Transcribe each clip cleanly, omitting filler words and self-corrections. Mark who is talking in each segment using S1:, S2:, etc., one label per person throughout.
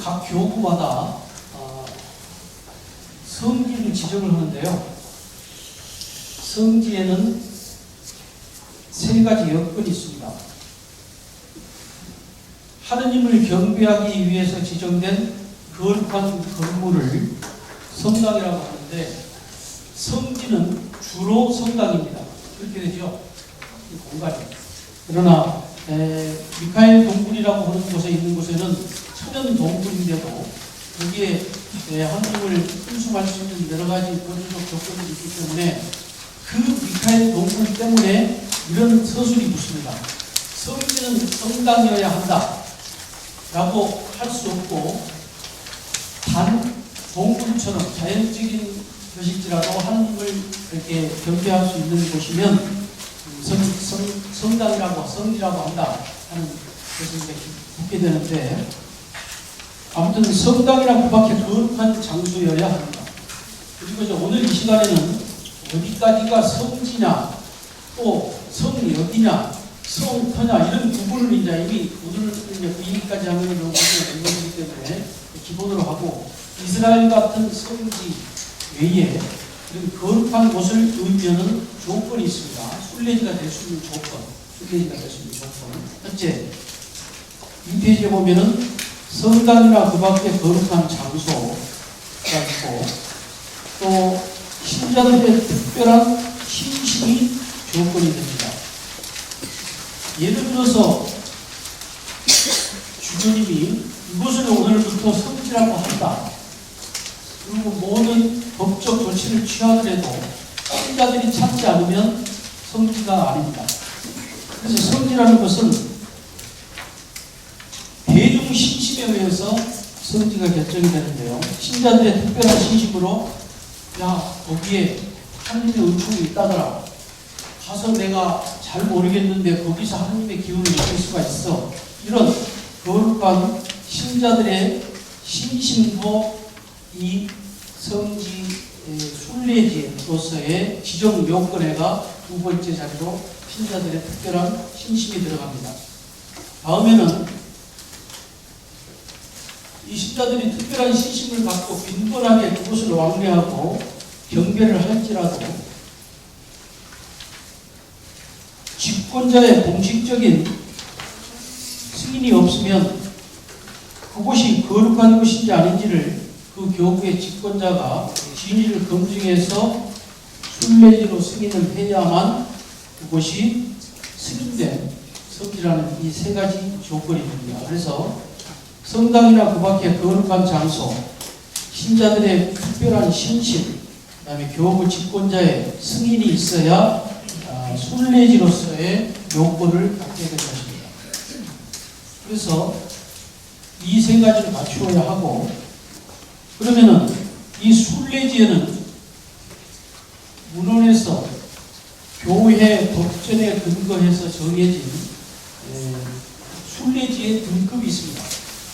S1: 각 교구마다 성지를 지정을 하는데요. 성지에는 세 가지 여건이 있습니다. 하느님을 경배하기 위해서 지정된 거룩한 건물을 성당이라고 하는데, 성지는 주로 성당입니다. 그렇게 되죠, 이 공간이. 그러나 미카엘 동굴이라고 하는 곳에 있는 곳에는 천연 동굴인데도 거기에 하느님을 순수할 수 있는 여러 가지 거리적 조건이 있기 때문에 그 미카엘 동굴 때문에 이런 서술이 붙습니다. 성지는 성당이어야 한다 라고 할 수 없고, 단 동굴처럼 자연적인 것일지라도 하느님을 이렇게 경배할 수 있는 곳이면 성당이라고, 성지라고 한다 하는 것을 이렇게 묻게 되는데, 아무튼 성당이란 그 밖에 거룩한 장소여야 합니다. 그리고 오늘 이 시간에는 어디까지가 성지냐, 또 성이 어디냐, 성터냐, 이런 구분을 이제 이미 오늘 그 얘기까지 하면 너무 어려워지기 때문에 기본으로 하고, 이스라엘 같은 성지 외에 이런 거룩한 곳을 의미하는 조건이 있습니다. 순례지가 될 수 있는 조건, 순례지가 될 수 있는 조건. 첫째, 이 페이지에 보면은 성당이나 그 밖에 거룩한 장소가 있고, 또 신자들의 특별한 신심이 조건이 됩니다. 예를 들어서 주교님이 이곳을 오늘부터 성지라고 한다, 그리고 모든 법적 조치를 취하더라도 신자들이 찾지 않으면 성지가 아닙니다. 그래서 성지라는 것은 대중 신심에 의해서 성지가 결정이 되는데요. 신자들의 특별한 신심으로, 야, 거기에 하느님의 은총이 있다더라, 가서 내가 잘 모르겠는데 거기서 하느님의 기운을 느낄 수가 있어, 이런 거룩한 신자들의 신심도 이 성지 순례지로서의 지정 요건에가 두 번째 자리로 신자들의 특별한 신심이 들어갑니다. 다음에는 이 신자들이 특별한 신심을 갖고 빈번하게 그곳을 왕래하고 경배를 할지라도 집권자의 공식적인 승인이 없으면 그곳이 거룩한 곳인지 아닌지를 그 교구의 집권자가 진위를 검증해서 순례지로 승인을 해야만 그곳이 승인된 성지라는 이 세 가지 조건이 됩니다. 그래서 성당이나 그 밖에 거룩한 장소, 신자들의 특별한 신심, 그 다음에 교구 집권자의 승인이 있어야 순례지로서의 요건을 갖게 될 것입니다. 그래서 이 세 가지를 갖추어야 하고, 그러면은 이 순례지에는 문헌에서 교회 법전에 근거해서 정해진 순례지의 등급이 있습니다.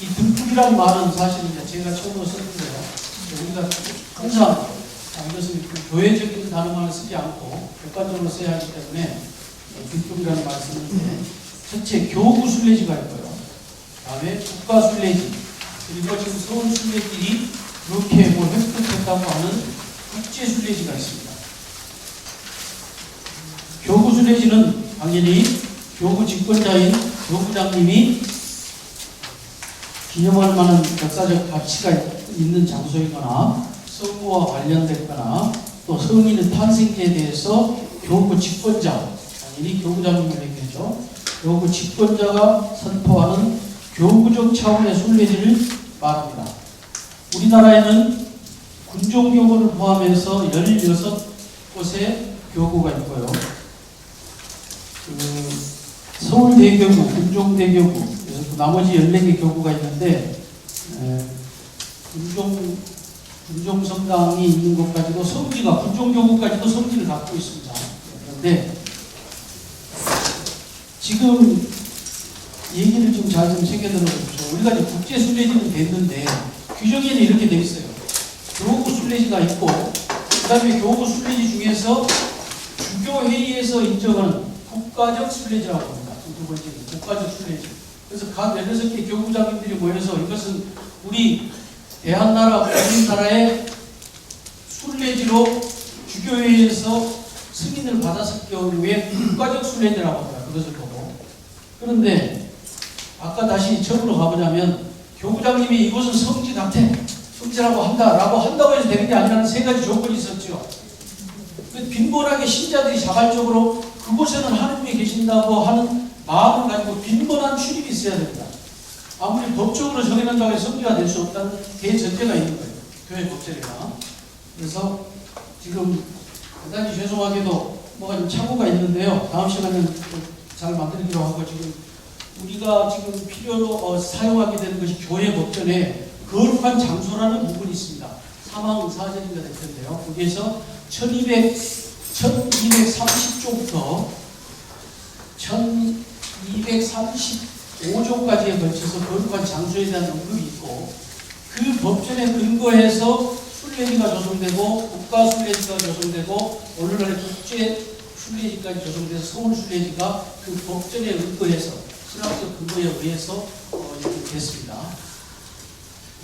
S1: 이 등급이란 말은 사실 제가 처음으로 썼는데요, 우리가 항상 이것은 교회적인 단어만 쓰지 않고 객관적으로 써야 하기 때문에 등급이라는 말을 쓰는데, 첫째 교구 순례지가 있고요, 다음에 국가 순례지, 그리고 지금 서울 순례길이 그렇게 획득했다고 하는 국제 순례지가 있습니다. 교구 순례지는 당연히 교구 집권자인 교구장님이 기념할 만한 역사적 가치가 있는 장소이거나 성부와 관련됐거나, 또 성인의 탄생기에 대해서 교구 집권자, 당연히 교구장님을 얘기하죠, 교구 집권자가 선포하는 교구적 차원의 순례지를 말합니다. 우리나라에는 군종교구를 포함해서 16곳의 교구가 있고요. 서울대교구, 군종대교구, 나머지 14개 교구가 있는데, 군종성당이 있는 곳까지도 성지가, 군종교구까지도 성지를 갖고 있습니다. 그런데 지금 얘기를 좀 잘 좀 챙겨 들어보십시오. 우리가 이제 국제 순례지는 됐는데 규정에는 이렇게 되어 있어요. 교구 순례지가 있고, 그 다음에 교구 순례지 중에서 주교회의에서 인정하는 국가적 순례지라고 합니다. 두 번째는 국가적 순례지. 그래서 각 16개 교구장님들이 모여서 이것은 우리 대한나라, 우리나라의 순례지로 주교회에서 승인을 받았을 경우에 국가적 순례지라고 합니다. 그것을 보고. 그런데 아까 다시 처음으로 가보자면 교구장님이 이곳은 성지 같아, 성지라고 한다고 해서 되는 게 아니라는 세 가지 조건이 있었죠. 빈번하게 신자들이 자발적으로 그곳에는 하느님이 계신다고 하는 마음을 가지고 빈번한 출입이 있어야 됩니다. 아무리 법적으로 정해놓는다고 해서 성지가 될 수 없다는 대전제가 있는 거예요. 교회 법제가. 그래서 지금 대단히 죄송하게도 뭐가 좀 착오가 있는데요. 다음 시간에는 잘 만들기로 하고, 지금 우리가 지금 필요로 사용하게 되는 것이 교회 법전에 거룩한 장소라는 부분이 있습니다. 사망 사절인가 될 텐데요. 거기에서 1230조부터 1235조까지에 걸쳐서 거룩한 장소에 대한 언급이 있고, 그 법전에 근거해서 순례지가 조성되고 국가순례지가 조성되고 오늘날의 국제순례지까지 조성돼서 서울순례지가 그 법전에 근거해서 신학적 근거에 의해서 이렇게 됐습니다.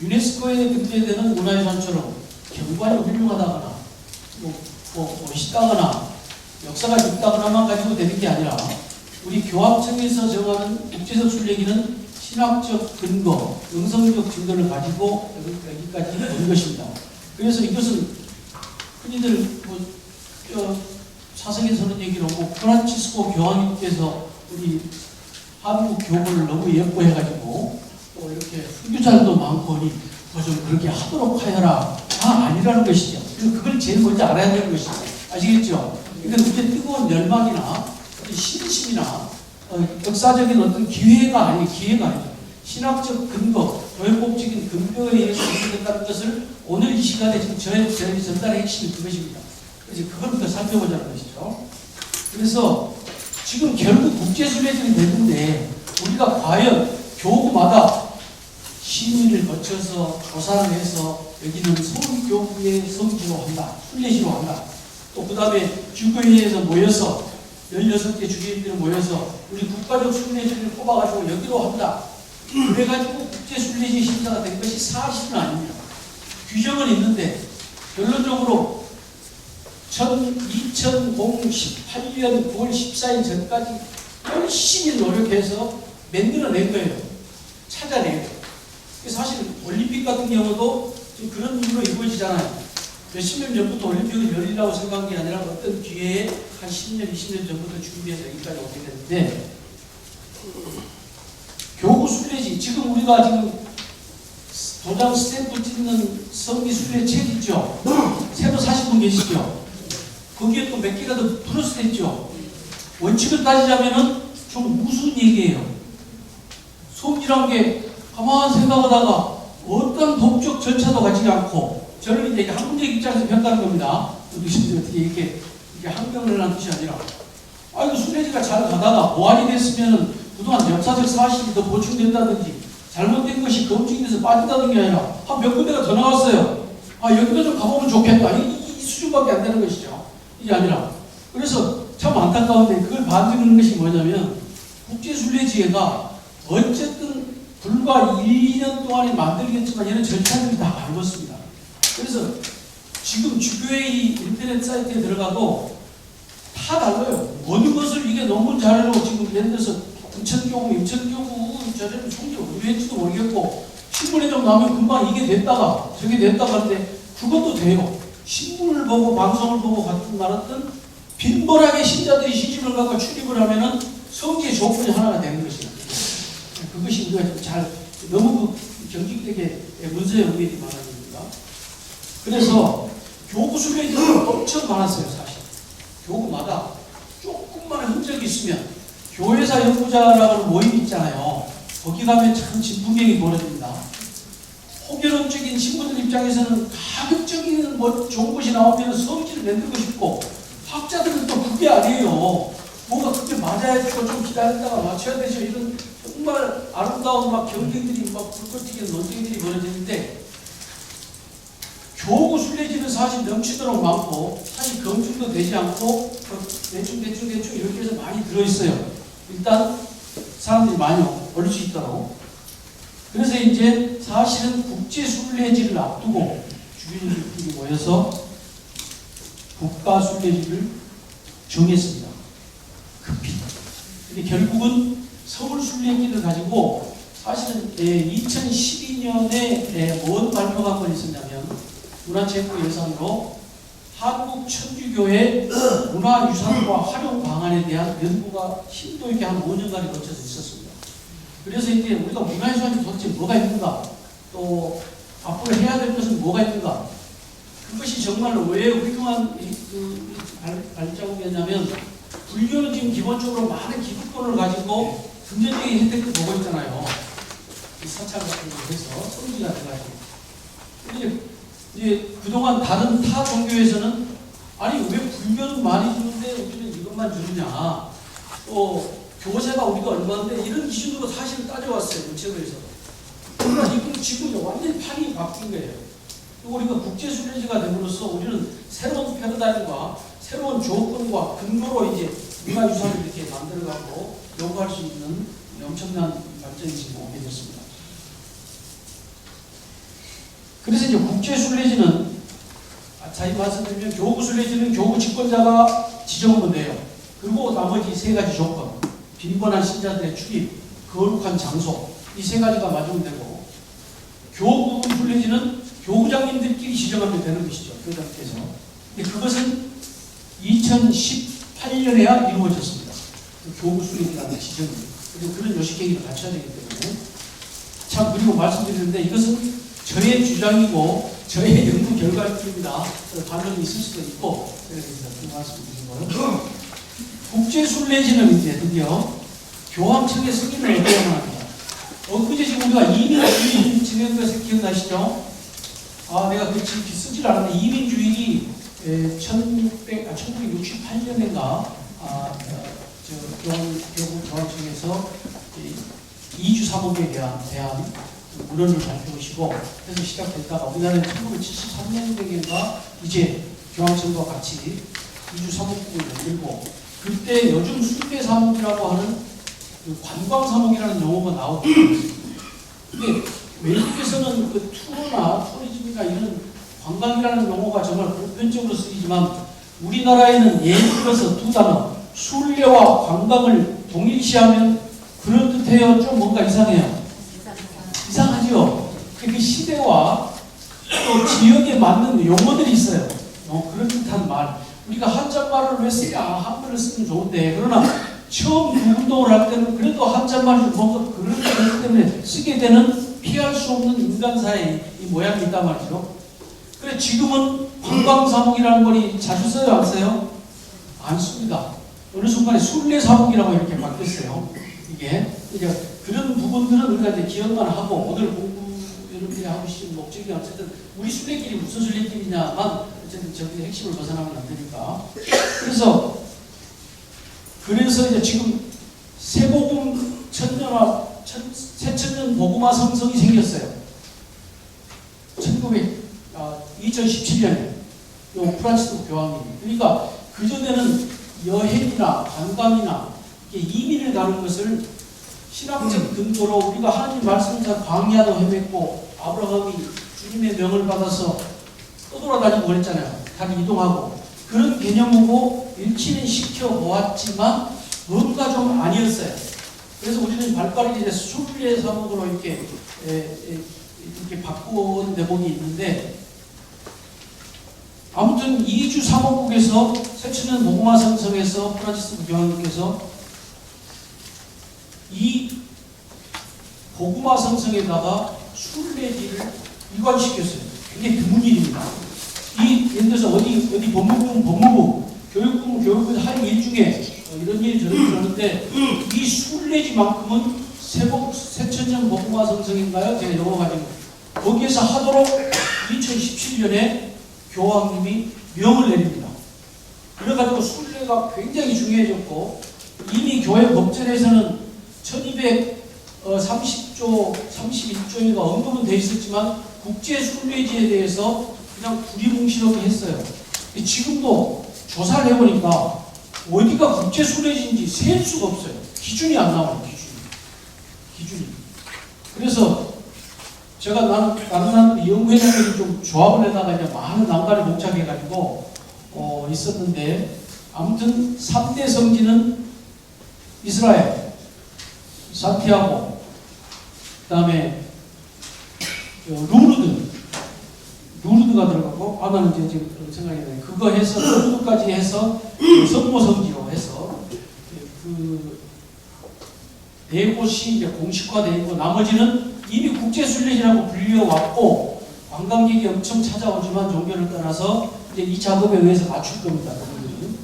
S1: 유네스코에 등재되는 문화유산처럼 경관이 훌륭하다거나 멋있다거나 역사가 깊다거나만 가지고 되는 게 아니라 우리 교합청에서 정하는 국제적 순례기는 신학적 근거, 영성적 증거를 가지고 여기까지 온 것입니다. 그래서 이것은 흔히들 사석에서는 얘기를 하고 프란치스코 교황님께서 우리 한국 교부를 너무 예뻐해가지고 또 이렇게 후교자도 많고 좀 그렇게 하도록 하여라 아니라는 것이죠. 그걸 제일 먼저 알아야 되는 것이죠. 아시겠죠? 그러니까 그게 뜨거운 열망이나 신심이나 역사적인 어떤 기회가 아니죠. 신학적 근거, 교회법적인 근거에 의해서 이루어진다는 것을 오늘 이 시간에 지금 저희 전달의 핵심이 그것입니다. 그래서 그걸 살펴보자는 것이죠. 그래서 지금 결국 국제순례들이 되는데 우리가 과연 교구마다 심의를 거쳐서 조사를 해서 여기는 서울교구의 성지로 한다, 순례지로 한다. 또 그 다음에 주교회에서 모여서 16개 주교인들이 모여서 우리 국가적 순례지를 뽑아가지고 여기로 한다. 그래가지고 국제순례지 심사가 된 것이 사실은 아닙니다. 규정은 있는데 결론적으로 2018년 9월 14일 전까지 열심히 노력해서 만들어낸 거예요. 찾아낸 거예요. 사실 올림픽 같은 경우도 지금 그런 이유로 이루어지잖아요. 몇십 년 전부터 올림픽을 열리라고 생각한 게 아니라 어떤 기회에 한 10년, 20년 전부터 준비해서 여기까지 오게 됐는데, 교구 순례지, 지금 우리가 지금 도장 스탬프 찍는 성기 순례 책 있죠? 새로 사신 분 계시죠? 거기에 또 몇 개가 더 플러스 됐죠? 원칙을 따지자면은 좀 무슨 얘기예요? 성지란 게 가만 생각하다가 어떤 법적 절차도 갖지 않고, 저는 이제 학문적 입장에서 평가하는 겁니다. 어떻게 이렇게 항변을 하는 뜻이 아니라, 이거 순례지가 잘 가다가 보완이 됐으면은 그동안 역사적 사실이 더 보충된다든지 잘못된 것이 검증이 돼서 빠진다는 게 아니라 한 몇 군데가 더 나왔어요. 여기도 좀 가보면 좋겠다. 이 수준밖에 안 되는 것이죠. 이게 아니라. 그래서 참 안타까운데 그걸 반증하는 것이 뭐냐면 국제순례지회가 어쨌든 불과 1, 2년 동안에 만들겠지만 이런 절차들이 다 밟았습니다. 그래서 지금 주교회의 인터넷 사이트에 들어가도 다 달라요. 어느 것을 이게 논문 자료로 지금 예를 들어서 인천교구 자료는 총리 어디 했지도 모르겠고, 신문에 좀 나오면 금방 이게 됐다가 저게 됐다가 하는데 그것도 돼요. 신문을 보고 방송을 보고 같은 말했던 빈번하게 신자들이 시집을 가고 출입을 하면은 성지의 조건이 하나가 되는 것이다. 그것이 우리가 좀 잘 너무 경직되게 문서에 의미를 말합니다. 그래서 교구 순례지는 엄청 많았어요. 사실 교구마다 조금만 흔적이 있으면 교회사 연구자라고 하는 모임이 있잖아요. 거기 가면 참 진풍경이 벌어집니다. 혹여론적인 신부들 입장에서는 가급적인 좋은 것이 나오면 성지를 만들고 싶고, 학자들은 또 그게 아니에요. 뭐가 그게 맞아야 되고 좀 기다렸다가 맞춰야 되죠. 이런 정말 아름다운 경쟁들이 불꽃 튀기는 논쟁들이 벌어지는데, 교구 순례지는 사실 넘치도록 많고 사실 검증도 되지 않고 대충 이렇게 해서 많이 들어있어요. 일단 사람들이 많이 올 수 있도록. 그래서 이제 사실은 국제순례지를 앞두고 주민들끼리 모여서 국가순례지를 정했습니다. 급히. 근데 결국은 서울순례지를 가지고 사실은 2012년에 뭔 발표가 한 번 있었냐면 문화체육부 예산으로 한국 천주교의 문화유산과 활용 방안에 대한 연구가 심도 있게 한 5년간에 걸쳐서 있었습니다. 그래서 이제 우리가 문화유산이 도대체 뭐가 있는가, 또 앞으로 해야 될 것은 뭐가 있는가, 그것이 정말 왜 훌륭한 발자국이었냐면, 불교는 지금 기본적으로 많은 기득권을 가지고 금전적인 혜택을 보고 있잖아요. 이 사찰 같은 거 해서 성지가 돼가지고. 이제 그동안 다른 타 종교에서는 아니 왜 불교는 많이 주는데 우리는 이것만 주느냐, 또 교세가 우리가 얼마인데, 이런 기준으로 사실 따져왔어요. 문체부에서. 그러나 지금 완전히 판이 바뀐 거예요. 우리가 국제순례지가 됨으로써 우리는 새로운 패러다임과 새로운 조건과 근거로 이제 문화유산을 이렇게 만들어가고 요구할 수 있는 엄청난 발전이 지금 오게 됐습니다. 그래서 이제 국제순례지는 자세히 말씀드리면 교구순례지는 교구 집권자가 지정하면 돼요. 그리고 나머지 세 가지 조건, 빈번한 신자들의 출입, 거룩한 장소, 이 세 가지가 맞으면 되고, 교구순례지는 교구장님들끼리 지정하면 되는 것이죠. 교장께서. 근데 그것은 2018년에야 이루어졌습니다. 교구순례지라는 지정이. 그래서 그런 요식행위를 갖춰야 되기 때문에. 참, 그리고 말씀드리는데 이것은 저의 주장이고 저의 연구 결과입니다. 반론이 있을 수도 있고, 그래서 그 말씀드린 거예요. 국제순례지는 이제 드디어 교황청의 승인을 얻어야만 합니다. 엊그제 지금 우리가 이민주의 진행한 것을 기억나시죠? 내가 그 지금 쓰질 않았는데, 이민주일이 1968년인가 교황청에서 이주 사목에 대한 문헌을 발표하시고 해서 시작됐다가 우리나라는 1973년경인가 이제 교황청과 같이 이주 사목국을 만들고, 그때 요즘 순례 사목이라고 하는 그 관광 사목이라는 용어가 나오거든요. 근데 외국에서는 그 투어나 투리즘이나 이런 관광이라는 용어가 정말 보편적으로 쓰이지만, 우리나라에는 예를 들어서 두 단어, 순례와 관광을 동일시하면 그럴듯해요? 좀 뭔가 이상해요? 이상하죠? 그 시대와 또 지역에 맞는 용어들이 있어요. 그럴듯한 말. 우리가 한자말을 왜 쓰냐? 한글을 쓰면 좋은데, 그러나 처음 운동을 할 때는 그래도 한자말을 뭔가 그렇기 때문에 쓰게 되는 피할 수 없는 인간사의 이 모양이 있단 말이죠. 그래 지금은 관광사목이라는 말이 자주 써요, 안 써요? 안 씁니다. 어느 순간에 순례사목이라고 이렇게 바뀌었어요. 이게 그런 부분들은 우리가 이제 기억만 하고, 오늘 공부 여러분들이 하고 싶은 목적이 어쨌든 우리 순례길이 무슨 순례길이냐만 어쨌든 저기 핵심을 벗어나면 안 되니까. 그래서 이제 지금 새복음 새천년 복음화 성성이 생겼어요. 2017년에 프란치스 교황이. 그러니까 그전에는 여행이나 관광이나 이민을 가는 것을 신학적 근거로 우리가 하나님 말씀에서 광야도 헤맸고, 아브라함이 주님의 명을 받아서 떠돌아다니고 그랬잖아요. 다리 이동하고. 그런 개념으로 일치는 시켜보았지만 뭔가 좀 아니었어요. 그래서 우리는 발빠르게 이제 순례 사목으로 이렇게 바꾼 대목이 있는데, 아무튼 이주 사목국에서 새천년 복음화 성성에서 프란치스 교황님께서 이 복음화 성성에다가 순례지를 일관시켰어요. 굉장히 드문 일입니다. 예를 들어서 어디 법무부는 법무부, 교육부는 교육부 할 일 중에 이런 일이 저런 일을 하는데, 이 순례지만큼은 새천년 복음화 성성인가요? 제가 영어 가지고 거기에서 하도록 2017년에 교황님이 명을 내립니다. 그래가지고 순례가 굉장히 중요해졌고, 이미 교회 법전에서는 1230조, 31조가 언급은 돼 있었지만 국제순례지에 대해서 그냥 두리뭉실하게 했어요. 지금도 조사를 해보니까 어디가 국제순례지인지 셀 수가 없어요. 기준이 안 나와요. 기준이. 그래서 제가 나는 연구회장들이 좀 조합을 해다가 이제 많은 난관에 봉착해가지고 있었는데, 아무튼 3대 성지는 이스라엘, 산티아고, 그 다음에 루르드가 들어가고, 나는 이제 지금 생각이 나요. 그거 해서 루르드까지 해서 성모 성지로 해서 그 네 곳이 이제 공식화되어 있고, 나머지는 이미 국제순례지라고 불려왔고 관광객이 엄청 찾아오지만 종교를 떠나서 이제 이 작업에 의해서 맞출 겁니다. 그분들이.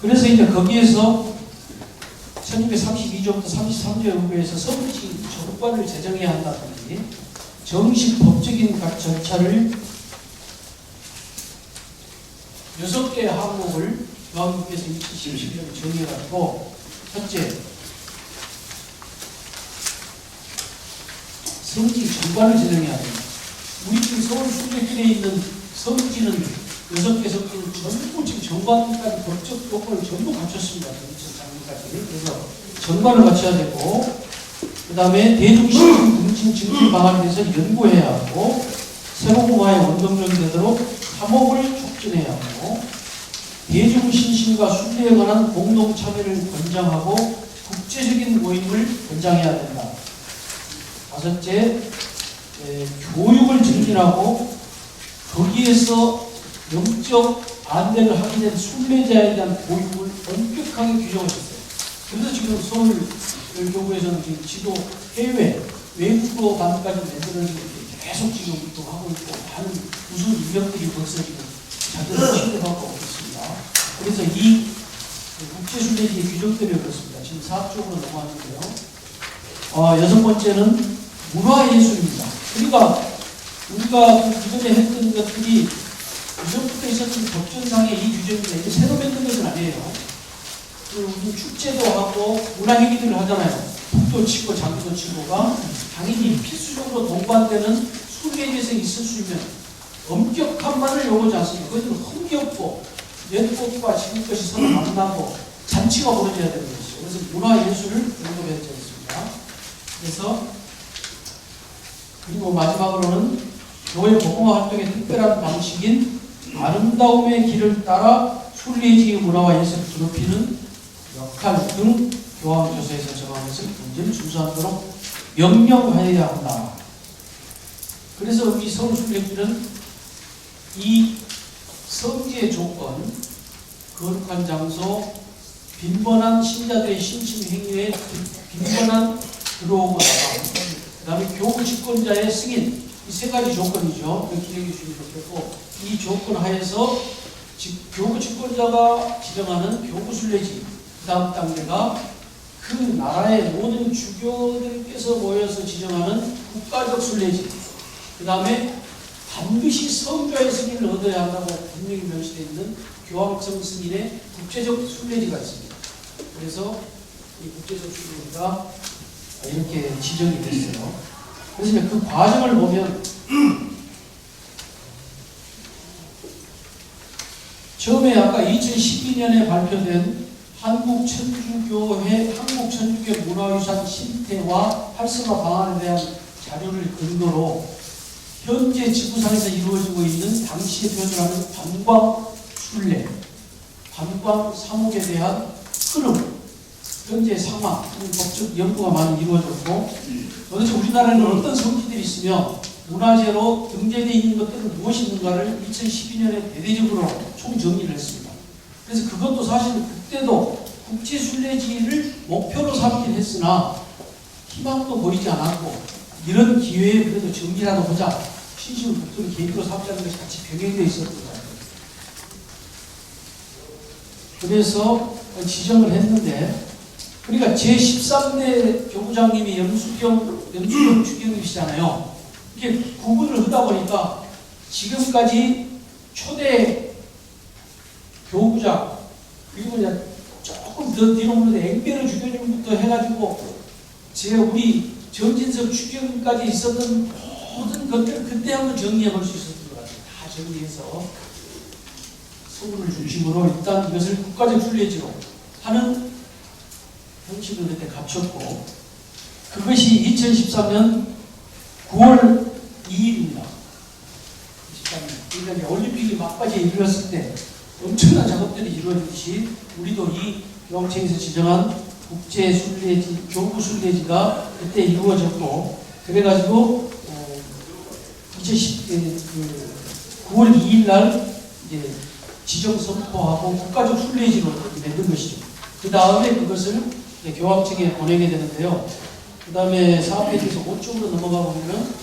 S1: 그래서 이제 거기에서 1232조부터 33조에 의해서 성지 정관을 제정해야 한다든지 정식 법적인 각 절차를 6개의 항목을 교황님께서 2017년에 정해가지고, 첫째, 성지 정관을 제정해야 됩니다. 우리 지금 서울 순례길에 있는 성지는 6개 성지는 전부 지금 정관까지 법적 조건을 전부 갖췄습니다. 2004년까지. 그래서 정관을 갖춰야 되고, 그 다음에 대중시민 공칭 증진 방안에 대해서 연구해야 하고, 세공화의 원동력이 되도록 사목을 촉진해야 하고, 대중신심과 순례에 관한 공동 참여를 권장하고 국제적인 모임을 권장해야 된다. 다섯째, 교육을 증진하고 거기에서 영적 안대를 하게 된 순례자에 대한 교육을 엄격하게 규정하셨어요. 그래서 지금 서울교구에서는 지금 지도 해외 외국어 반까지 만들어지고 계속 지금 또 하고 있고, 많은 무슨 인력들이 벌써 지금 자기를 취급하고 있습니다. 그래서 이 국제순례지의 규정들이 그렇습니다. 지금 사업적으로 넘어왔는데요. 6번째는 문화예술입니다. 그러니까 우리가 기존에 했던 것들이 이전부터 있었던 법전상의 이 규정인데, 이게 새로 만든 것은 아니에요. 우리 축제도 하고 문화행위들을 하잖아요. 북도 치고 장구도 치고가 당연히 필수적으로 동반되는 순례지에서 있을 수 있는 엄격한만을 요구하지 않습니다. 그것은 흥겹고 옛것과 지금 것이 서로 만나고 잔치가 벌어져야 되는 것이죠. 그래서 문화예술을 연구해야 되겠습니다. 그래서 그리고 마지막으로는 교회 복음화 활동의 특별한 방식인 아름다움의 길을 따라 순례지의 문화와 예술을 드높이는 역할 등 교황조서에서 정한 것을 완전히 준수하도록 명령하여야 한다. 그래서 우리 서울순례길은 이 성지의 조건, 거룩한 장소, 빈번한 신자들의 신심 행위에 빈번한 들어오고 나가, 그 다음에 교구 집권자의 승인, 이 세 가지 조건이죠. 기획해 주시면 좋겠고, 이 조건 하에서 교구 집권자가 지정하는 교구 순례지, 그 다음 단계가 그 나라의 모든 주교들께서 모여서 지정하는 국가적 순례지, 그 다음에 반드시 성교의 승인을 얻어야 한다고 분명히 명시되어 있는 교황청 승인의 국제적 순례지가 있습니다. 그래서 이 국제적 순례지가 이렇게 지정이 됐어요. 그래서 그 과정을 보면 처음에 아까 2012년에 발표된 한국천주교회 문화유산 신태와 활성화 방안에 대한 자료를 근거로 현재 지구상에서 이루어지고 있는 당시에 표현하는 관광순례, 관광 사목에 대한 흐름, 현재 상황, 법적 연구가 많이 이루어졌고, 도대체 우리나라에는 어떤 성지들이 있으며 문화재로 등재되어 있는 것들은 무엇이 있는가를 2012년에 대대적으로 총정리를 했습니다. 그래서 그것도 사실 그때도 국제순례지를 목표로 삼긴 했으나 희망도 보이지 않았고, 이런 기회에 그래도 정리라도 보자, 신심을 국토를 계기로 삼자는 것이 같이 병행되어 있었던 것 같아요. 그래서 지정을 했는데, 그러니까 제13대 교구장님이 염수경 주경님이시잖아요. 이렇게 구분을 하다 보니까 지금까지 초대 교구장, 그리고 이제 조금 더 뒤로 오는데 앵베르 주교님부터 해가지고 우리 정진석 주교님까지 있었던 모든 것들을 그때 한번 정리해 볼 수 있었던 것 같아요. 다 정리해서 서울을 중심으로 일단 이것을 국가적 순례지로 하는 형식을 그때 갖췄고, 그것이 2013년 9월 2일입니다. 그러니까 올림픽이 막바지에 이르렀을 때 엄청난 작업들이 이루어지듯이 우리도 이 교황청에서 지정한 국제순례지, 교구순례지가 그때 이루어졌고, 그래가지고 9월 2일 날 이제 지정 선포하고 국가적 순례지로 만든 것이죠. 그 다음에 그것을 교황청에 보내게 되는데요. 그 다음에 4페이지에서 5쪽으로 넘어가 보면은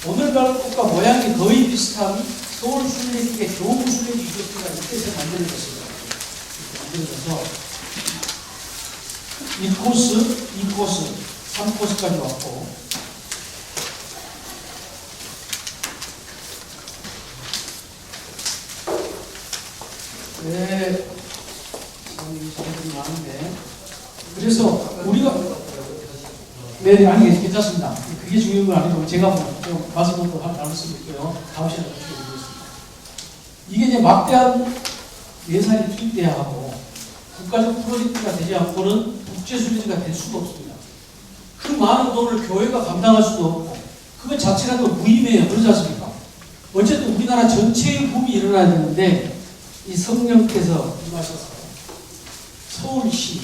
S1: 오늘날 것과 모양이 거의 비슷한 서울 순례지의 교구 순례지 유적지가 이때서 만들어졌습니다. 만들어져서 1코스, 2코스, 3코스까지 왔고, 네, 사람들이 많은데, 그래서 우리가 네, 아니 괜찮습니다. 그게 중요한 건 아니고 제가 좀 말씀도 나눌 수도 있고요. 다음 시간에 드리겠습니다. 이게 이제 막대한 예산이 투입돼야 하고 국가적 프로젝트가 되지 않고는 국제순례지가 될 수가 없습니다. 그 많은 돈을 교회가 감당할 수도 없고 그것 자체가 또 무의미해요. 그렇지 않습니까? 어쨌든 우리나라 전체의 붐이 일어나야 되는데 이 성령께서 임하셔서 서울시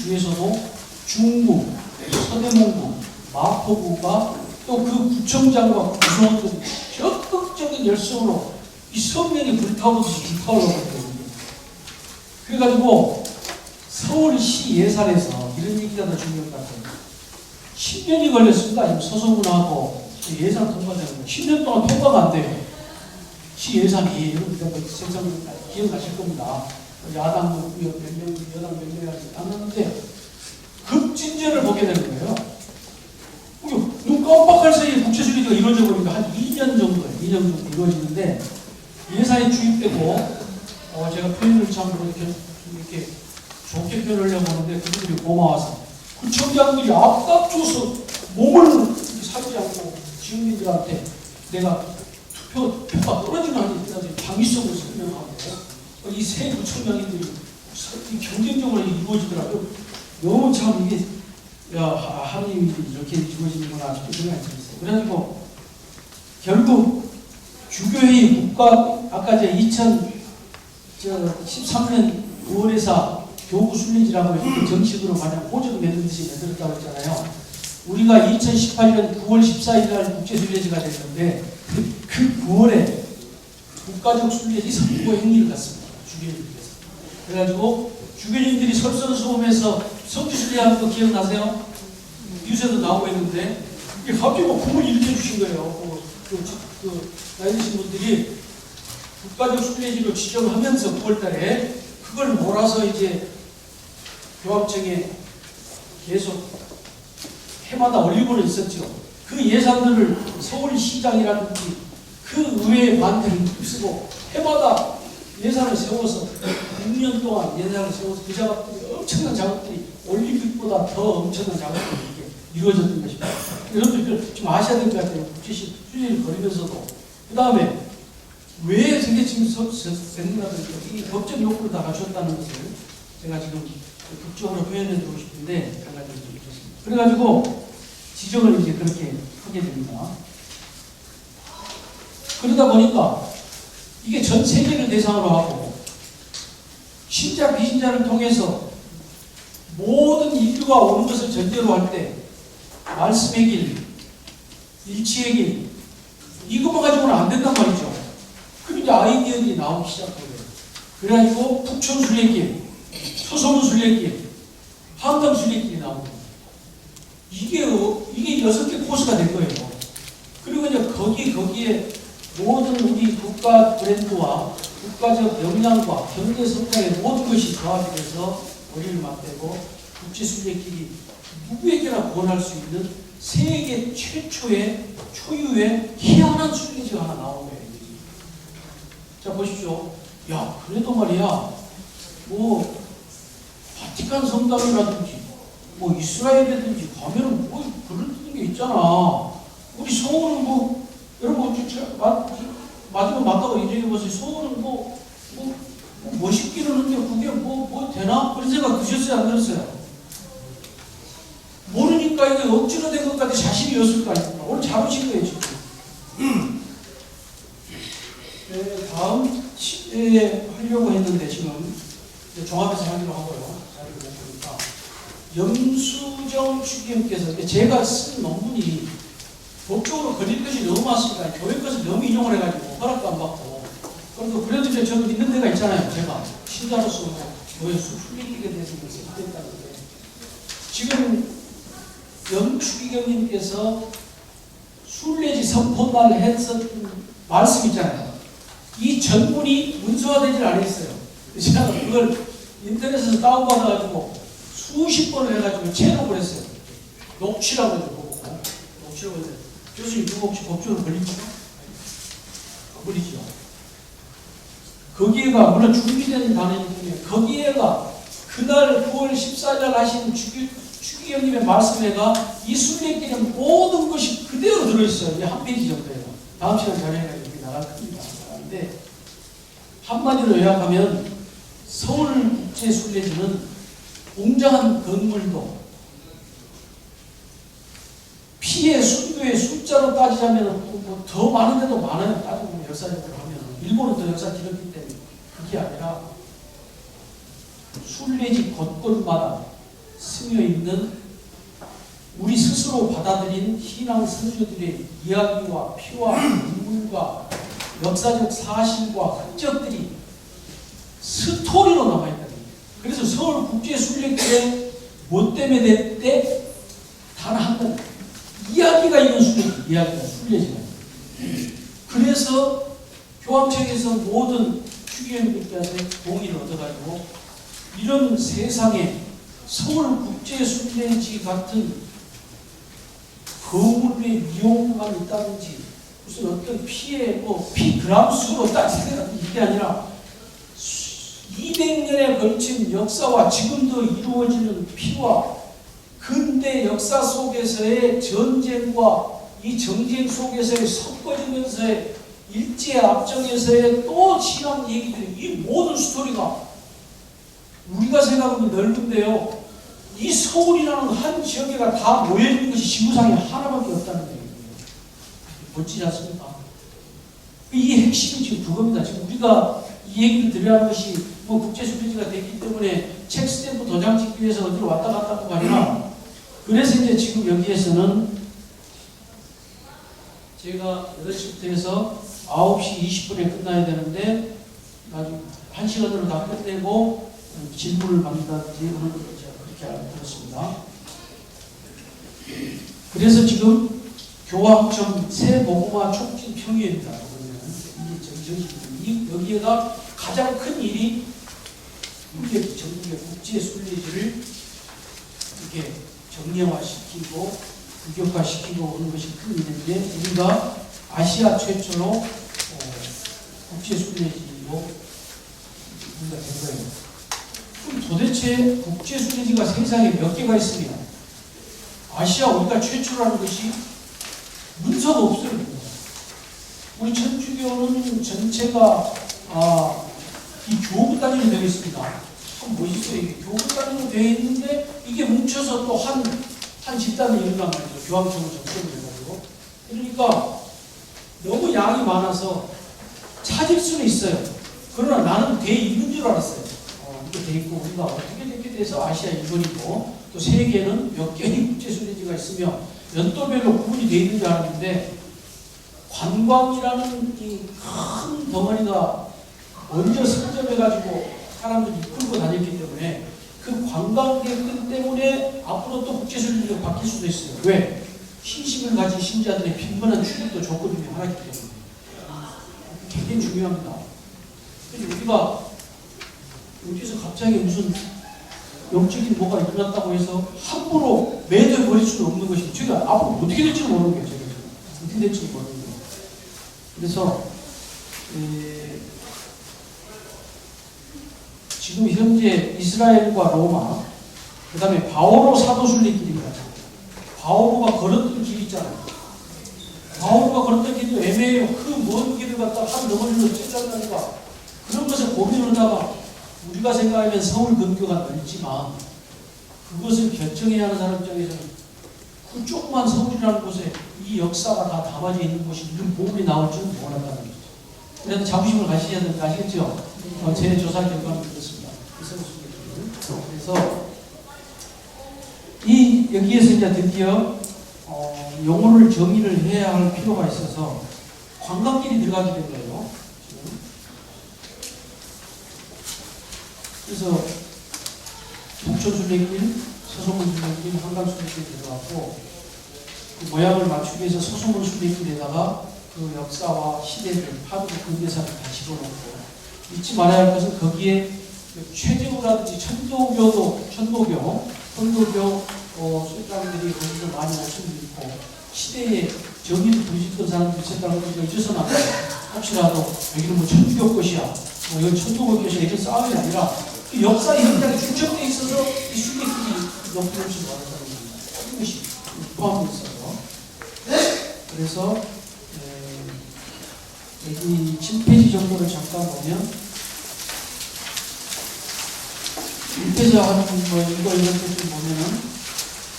S1: 주에서도 중구, 서대문구, 마포구가 또 그 구청장과 구성원들이 적극적인 열성으로 이 성령이 불타오르듯이 불타오르고 있거든요. 그래가지고 서울시 예산에서 이런 얘기가 더 중요한 것 같아요. 10년이 걸렸습니다. 지금 소소문하고 예산 통과되는 거 10년 동안 통과가 안 돼요. 시 예산이 여러분들 생산 기억나실 겁니다. 야당 몇 명, 여당 몇 명이 안 나는데 급진전을 보게 되는 거예요. 눈 깜빡할 사이에 국제순례지가 이루어져 버리니까 한 2년 정도 이루어지는데 예산이 투입되고 제가 표현을 참 이렇게 좋게 표현하려고 하는데 그분들이 고마워서 구청장들이 앞다퉈서 몸을 사지 않고 지역민들한테 내가 투표가 떨어지는 한이 있다든지 당위성을 설명하고 이 새 구청장님들이 경쟁적으로 이루어지더라고요. 너무 참 이게 하나님이 이렇게 이루어지는구나 싶은 생각이 들었어요. 그래가지고 결국 주교회의 국가 아까 제 2013년 9월에서 교구순례지라고 이렇게 정식으로 마냥 호적 맺듯이 만들었다고 했잖아요. 우리가 2018년 9월 14일 날 국제순례지가 됐는데 그 9월에 국가적 순례지 선포 행위를 갔습니다. 주교님께서. 그래가지고 주교님들이 설선수범해서 성지순례하는 거 기억나세요? 뉴스에도 나오고 있는데 이게 갑자기 공을 일으켜 주신 거예요. 나이 드신 분들이 국가적 순례지로 지정하면서 9월달에 그걸 몰아서 이제 교황청에 계속 해마다 올리고는 있었죠. 그 예산들을 서울시장이라든지 그 의회의 반대를 쓰고 해마다 예산을 세워서 6년 동안 예산을 세워서 그 작업들이 엄청난 작업들이 올림픽보다 더 엄청난 작업들이 이렇게 이루어졌던 것입니다. 여러분들 좀 아셔야 될 것 같아요. 국제순례를 거리면서도. 그 다음에 왜 저게 지금 이 법적 요구를 다 갖췄다는 것을 제가 지금 극적으로 표현해 드리고 싶은데 한 가지 좀 좋습니다. 그래가지고 지정을 이제 그렇게 하게 됩니다. 그러다 보니까 이게 전 세계를 대상으로 하고 신자 비신자를 통해서 모든 인류가 오는 것을 전제로 할 때 말씀의 길, 일치의 길 이것만 가지고는 안 된단 말이죠. 그럼 이제 아이디어들이 나오기 시작하고요. 그래가지고 북촌 순례길, 서소문 순례길, 한강 순례길이 나오고 이게 6개 코스가 된 거예요. 그리고 이제 거기에 모든 우리 국가 브랜드와 국가적 역량과 경제 성장의 모든 것이 조합이 돼서 머리를 맞대고 국제순례길이 누구에게나 구원할 수 있는 세계 최초의 초유의 희한한 순례지가 하나 나온 거예요. 자 보십시오. 야 그래도 말이야 뭐 바티칸 성당이라든지 뭐 이스라엘이라든지 가면은 뭐 그런 게 있잖아. 우리 서울은 뭐 여러분 맞으면 맞다고 인정해보세요. 서울은 뭐 멋있기는 한데 그게 뭐 되나? 그런 생각 드셨어요? 안 들었어요? 모르니까 그러니까 이게 억지로 된 것 같아 자신이 없을 거 아닙니까? 오늘 잡으신 거예요 지금. 네, 다음 하려고 했는데 지금 종합해서 하기로 하고요. 자료를 못 보니까 영수정 추기경께서 제가 쓴 논문이 법적으로 걸릴 것이 너무 많습니다. 교회 것을 너무 인용을 해가지고 허락도 안 받고. 그래도 이제 저도 있는 데가 있잖아요. 제가 신자로서 모여서 풀리게 돼서 했다는데 지금 영추기경님께서 순례지 선포날 했었던 말씀 있잖아요. 이 전문이 문서화되질 않았어요. 제가 그걸 인터넷에서 다운받아가지고 수십 번을 해가지고 제록을 했어요. 녹취라고 해서 보고 녹취라고 해서 교수님 이거 혹시 법적으로 걸립니까? 안 걸리죠. 거기에가 물론 준비된 단어인데 거기에가 그날 9월 14일 하신 추기경님의 말씀에가 이 순례길은 모든 것이 그대로 들어있어요. 이게 한 페이지 정도예요. 다음 시간 자료가 여기 나갈 겁니다. 근데 한마디로 요약하면 서울국제순례지는 웅장한 건물도 피해 순교의 숫자로 따지자면 더 많은데도 많아요. 따지면 역사적으로 하면 일본은 더 역사 길었기 때문에 그게 아니라 순례지 곳곳마다 스며 있는 우리 스스로 받아들인 신앙 선조들의 이야기와 피와 눈물과 역사적 사실과 흔적들이 스토리로 남아있다는 거예요. 그래서 서울국제순례길에 뭐 때문에 됐대? 단 한 번. 이야기가 있는 순례지, 이야기가 순례지가. 그래서 교황청에서 모든 추기경님께서 동의를 얻어가지고 이런 세상에 서울국제순례지 같은 거물의 위용만 있다든지 무슨 어떤 피해, 피 그람 수로 따지는 이게 아니라 200년에 걸친 역사와 지금도 이루어지는 피와 근대 역사 속에서의 전쟁과 이 전쟁 속에서의 섞어지면서의 일제압정에서의 또 신앙 얘기들이 이 모든 스토리가 우리가 생각하면 넓은데요. 이 서울이라는 한 지역에가 다 모여있는 것이 지구상에 하나밖에 없다는 얘기예요. 멋지지 않습니까? 이 핵심이 지금 그겁니다. 지금 우리가 이 얘기를 드려야 하는 것이 국제순례지가 됐기 때문에 책 스탬프 도장 찍기 위해서 어디로 왔다 갔다 하고 아니라 그래서 이제 지금 여기에서는 제가 8시부터 해서 9시 20분에 끝나야 되는데 나중에 1시간으로 다 끝내고 질문을 받는다든지 그런 것도 제가 그렇게 알아들었습니다. 그래서 지금 교황청 새모금화 촉진평의회입니다. 이게 여기에가 가장 큰 일이 우리 전국의 국제순례지를 이렇게 정량화시키고 규격화시키고 오는 것이 큰 일인데 우리가 아시아 최초로 국제순례지로 우리가 된 거예요. 그럼 도대체 국제순례지가 세상에 몇 개가 있으며 아시아 우리가 최초라는 것이 문서가 없어요. 우리 천주교는 전체가 이 교부 단위로 되어 있습니다. 멋있어요. 이게 교부 단위로 되어 있는데 이게 뭉쳐서 또 한 집단을 이룬단 말이죠. 교황청을 접속을 해가지고. 그러니까 너무 양이 많아서 찾을 수는 있어요. 그러나 나는 돼 있는 줄 알았어요. 이게 돼 있고 우리가 어떻게 됐게 돼서 아시아 1번이고 또 세계는 몇 개의 국제순례지가 있으며 연도별로 구분이 돼 있는 줄 알았는데 관광이라는 이 큰 덩어리가 먼저 선점해가지고 사람들이 이끌고 다녔기 때문에 그 관광객들 때문에 앞으로 또 국제순례지가 바뀔 수도 있어요. 왜? 신심을 가진 신자들의 빈번한 출입도 조건 중에 하나이기 때문에 굉장히 중요합니다. 그래서 우리가 여기서 갑자기 무슨 영적인 뭐가 일어났다고 해서 함부로 매도해버릴 수는 없는 것이 저희가 앞으로 어떻게 될지 모르는 거예요. 저희가 어떻게 될지 모르는 거예요. 그래서 지금 현재 이스라엘과 로마 그 다음에 바오로 사도순례길입니다. 바오로가 걸었던 길이 있잖아요. 바오로가 걸었던 길도 애매해요. 그 먼 길을 갖다 한 덩어리로 찔러다니까 그런 것을 고민을 하다가 우리가 생각하면 서울 근교가 넓지만 그것을 결정해야 하는 사람 입장에서는 그 조그만 서울이라는 곳에 이 역사가 다 담아져 있는 곳이 이런 보물이 나올 줄은 몰랐다는 거죠. 그래도 자부심을 가지셔야 되는 거 아시겠죠? 제 조사 결과는 그렇습니다. 그래서 여기에서 이제 드디어 용어를 정의를 해야 할 필요가 있어서 관광길이 들어가게 된 거예요. 지금. 그래서 북촌순례길, 서소문순례길, 한강순례길 들어갔고 그 모양을 맞추기 위해서 서소문순례길에다가 그 역사와 시대를 파도의 근대사를 다 집어넣고 잊지 말아야 할 것은 거기에 최재우라든지 천도교 수장들이 거기서 많이 오신 게 있고 시대에 정의를 부르짖던 사람들이 있었다는 걸 잊어서는 안 돼요. 혹시라도 여기는 뭐 천주교 것이야, 뭐 이건 천도교 것이야 이런 싸움이 아니라 그 역사 현장에 중첩되어 있어서 이 순례길이 높은 것을 말한다는 겁니다. 이것이 포함되어 있어서 그래서 여기 7페이지 정도를 잠깐 보면 1페이지 하는 이거 이렇게 좀 보면은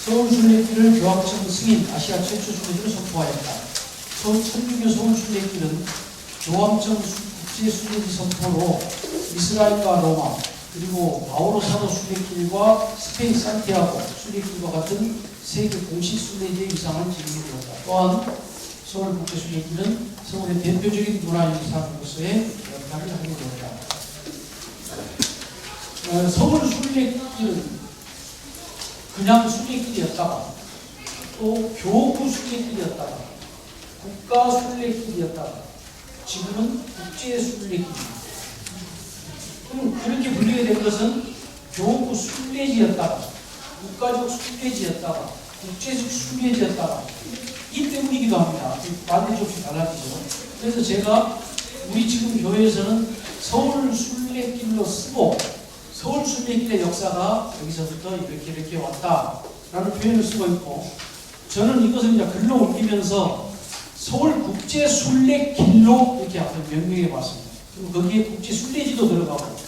S1: 서울순례길을 교황청 승인 아시아 최초 순례길을 선포하였다. 천주교 서울순례길은 교황청 국제순례지 선포로 이스라엘과 로마 그리고 바오로 사도 순례길과 스페인 산티아고 순례길과 같은 세계 공식 순례지의 위상을 지니게 되었다. 또한 서울 국제순례길은 서울의 대표적인 문화유산으로서의 역할을 하게 되었다. 서울 순례길은 그냥 순례길이었다가 또 교구 순례길이었다가 국가 순례길이었다가 지금은 국제 순례길입니다. 그럼 그렇게 불리게 된 것은 교구 순례지였다가 국가적 순례지였다가 국제적 순례지였다가 이 때문이기도 합니다. 반대쪽이 달라지죠. 그래서 제가 우리 지금 교회에서는 서울 순례길로 쓰고 서울 순례길의 역사가 여기서부터 이렇게 왔다라는 표현을 쓰고 있고 저는 이것을 이제 글로 옮기면서 서울 국제 순례길로 이렇게 앞에 명명해 봤습니다. 그리고 거기에 국제 순례지도 들어가고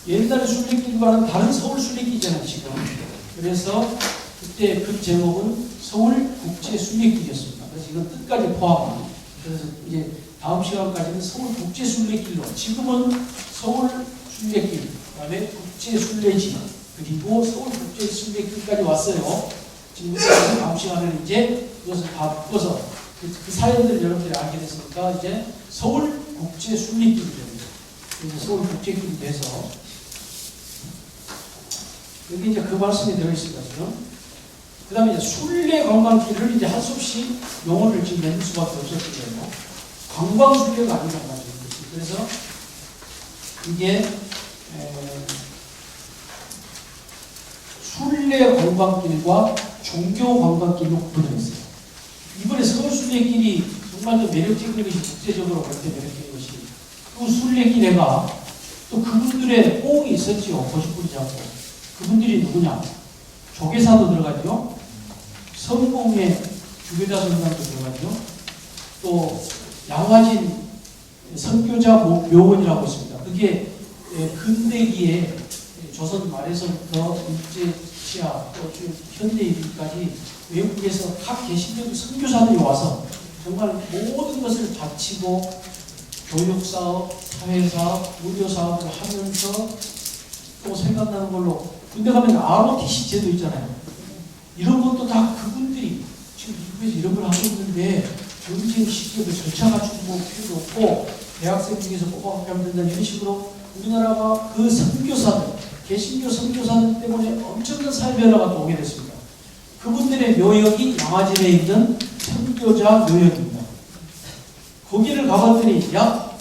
S1: 옛날의 순례길과는 다른 서울 순례길이잖아요 지금. 그래서 그때 그 제목은 서울 국제 순례길이었습니다. 그래서 이건 뜻까지 포함합니다. 그래서 이제 다음 시간까지는 서울 국제 순례길로 지금은 서울 순례길 그다음에 국제 순례지 그리고 서울 국제 순례길까지 왔어요. 지금 다음 시간에는 이제 그것을 다 묶어서 그 사연들 여러분들이 알게 됐으니까 이제 서울 국제 순례길이 됩니다. 그래서 서울 국제길이 돼서 여기 이제 그 말씀이 들어있습니다. 지금. 그 다음에 이제 순례 관광길을 이제 할 수 없이 용어를 지금 내는 수밖에 없었던 거예요. 관광순례가 아니란 말이에요. 그래서 이게 순례 관광길과 종교 관광길로 구분되어 있어요. 이번에 서울 순례길이 정말 더 매력적인 것이 국제적으로 볼 때 매력적인 것이 그 순례길에가 또 그분들의 호응이 있었지요. 고집부리자고. 그분들이 누구냐? 조계사도 들어가죠. 성공의 주교자 성당도 들어가죠. 또 양화진 선교자 묘원이라고 있습니다. 그게 근대기에 조선 말에서부터 일제 시야 또 현대 이르기까지 외국에서 각 개신교 선교사들이 와서 정말 모든 것을 바치고 교육사업, 사회사업, 의료사업을 하면서 또 생각나는 걸로 군대 가면 ROTC 제도 있잖아요. 이런 것도 다 그분들이 지금 미국에서 이런 걸 하고 있는데 경쟁 시기에 절차 갖추고 뭐 필요도 없고 대학생 중에서 뽑아가게 하면 된다 이런 식으로 우리나라가 그 선교사들, 개신교 선교사들 때문에 엄청난 사회 변화가 또 오게 됐습니다. 그분들의 묘역이 양화진에 있는 선교자 묘역입니다. 거기를 가봤더니 약